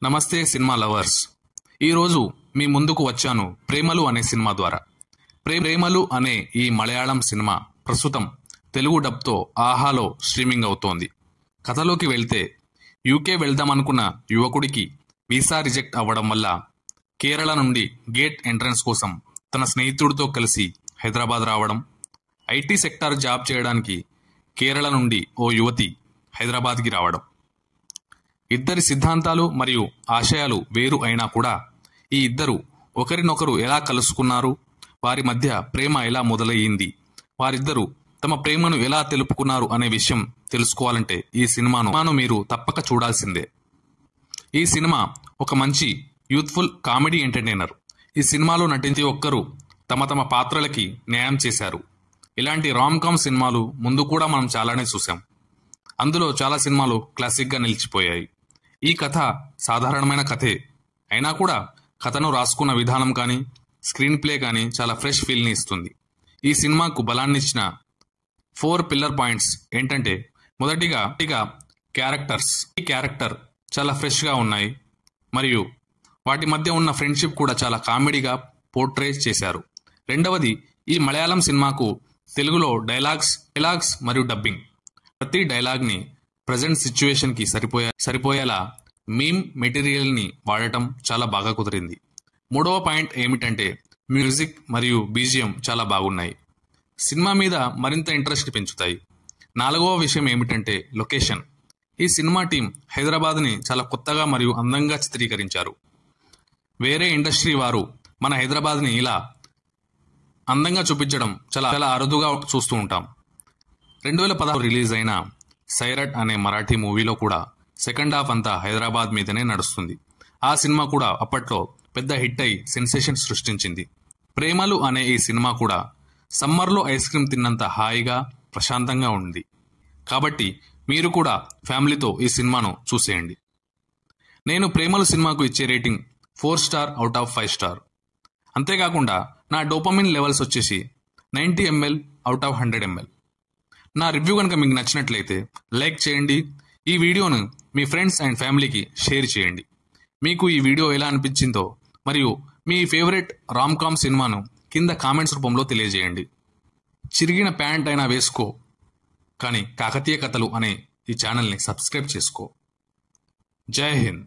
నమస్తే cinema lovers. ఈరోజు మీ ముందుకు వచ్చాను ప్రేమలు అనే సినిమా ద్వారా. ప్రేమలు అనే ఈ మలయాళం సినిమా ప్రస్తుతం తెలుగు డబ్తో ఆహాలో స్ట్రీమింగ్ అవుతోంది. కథలోకి వెళ్తే, యూకే వెళ్దామనుకున్న యువకుడికి వీసా రిజెక్ట్ అవ్వడం వల్ల కేరళ నుండి గేట్ ఎంట్రన్స్ కోసం తన స్నేహితుడితో కలిసి హైదరాబాద్ రావడం, ఐటీ సెక్టార్ జాబ్ చేయడానికి కేరళ నుండి ఓ యువతి హైదరాబాద్కి రావడం. ఇద్దరి సిద్ధాంతాలు మరియు ఆశయాలు వేరు అయినా కూడా ఈ ఇద్దరు ఒకరినొకరు ఎలా కలుసుకున్నారు, వారి మధ్య ప్రేమ ఎలా మొదలయ్యింది, వారిద్దరూ తమ ప్రేమను ఎలా తెలుపుకున్నారు అనే విషయం తెలుసుకోవాలంటే ఈ సినిమాను మీరు తప్పక చూడాల్సిందే. ఈ సినిమా ఒక మంచి యూత్ఫుల్ కామెడీ ఎంటర్టైనర్. ఈ సినిమాలో నటించే ఒక్కరు తమ తమ పాత్రలకి న్యాయం చేశారు. ఇలాంటి రామ్ కామ్ సినిమాలు ముందు కూడా మనం చాలానే చూసాం. అందులో చాలా సినిమాలు క్లాసిక్గా నిలిచిపోయాయి. ఈ కథ సాధారణమైన కథే అయినా కూడా కథను రాసుకున్న విధానం కానీ, స్క్రీన్ ప్లే కానీ చాలా ఫ్రెష్ ఫీల్ని ఇస్తుంది. ఈ సినిమాకు బలాన్నిచ్చిన 4 పిల్లర్ పాయింట్స్ ఏంటంటే, మొదటిగా క్యారెక్టర్స్. ఈ క్యారెక్టర్ చాలా ఫ్రెష్గా ఉన్నాయి మరియు వాటి మధ్య ఉన్న ఫ్రెండ్షిప్ కూడా చాలా కామెడీగా పోర్ట్రే చేశారు. రెండవది, ఈ మలయాళం సినిమాకు తెలుగులో డైలాగ్స్ మరియు డబ్బింగ్. ప్రతి డైలాగ్ని ప్రజెంట్ సిచ్యువేషన్కి సరిపోయేలా మీమ్ మెటీరియల్ని వాడటం చాలా బాగా కుదిరింది. మూడవ పాయింట్ ఏమిటంటే, మ్యూజిక్ మరియు బీజిఎం చాలా బాగున్నాయి, సినిమా మీద మరింత ఇంట్రెస్ట్ పెంచుతాయి. నాలుగవ విషయం ఏమిటంటే లొకేషన్. ఈ సినిమా టీం హైదరాబాద్ని చాలా కొత్తగా మరియు అందంగా చిత్రీకరించారు. వేరే ఇండస్ట్రీ వారు మన హైదరాబాద్ని ఇలా అందంగా చూపించడం చాలా అరుదుగా చూస్తూ ఉంటాం. 2016 రిలీజ్ అయిన సైరట్ అనే మరాఠీ మూవీలో కూడా సెకండ్ హాఫ్ అంతా హైదరాబాద్ మీదనే నడుస్తుంది. ఆ సినిమా కూడా అప్పట్లో పెద్ద హిట్ అయి సెన్సేషన్ సృష్టించింది. ప్రేమలు అనే ఈ సినిమా కూడా సమ్మర్లో ఐస్ క్రీమ్ తిన్నంత హాయిగా ప్రశాంతంగా ఉంది. కాబట్టి మీరు కూడా ఫ్యామిలీతో ఈ సినిమాను చూసేయండి. నేను ప్రేమలు సినిమాకు ఇచ్చే rating 4 star out of 5 star. అంతేకాకుండా నా డోపమిన్ లెవెల్స్ వచ్చేసి 90 ml అవుట్ ఆఫ్ 100 ml. నా రివ్యూ కనుక మీకు నచ్చినట్లయితే లైక్ చేయండి. ఈ వీడియోను మీ ఫ్రెండ్స్ అండ్ ఫ్యామిలీకి షేర్ చేయండి. మీకు ఈ వీడియో ఎలా అనిపించిందో మరియు మీ ఫేవరెట్ రామ్ కామ్ సినిమాను కింద కామెంట్స్ రూపంలో తెలియజేయండి. చిరిగిన ప్యాంట్ అయినా వేసుకో, కానీ కాకతీయ కథలు అనే ఈ ఛానల్ని సబ్స్క్రైబ్ చేసుకో. జై హింద్.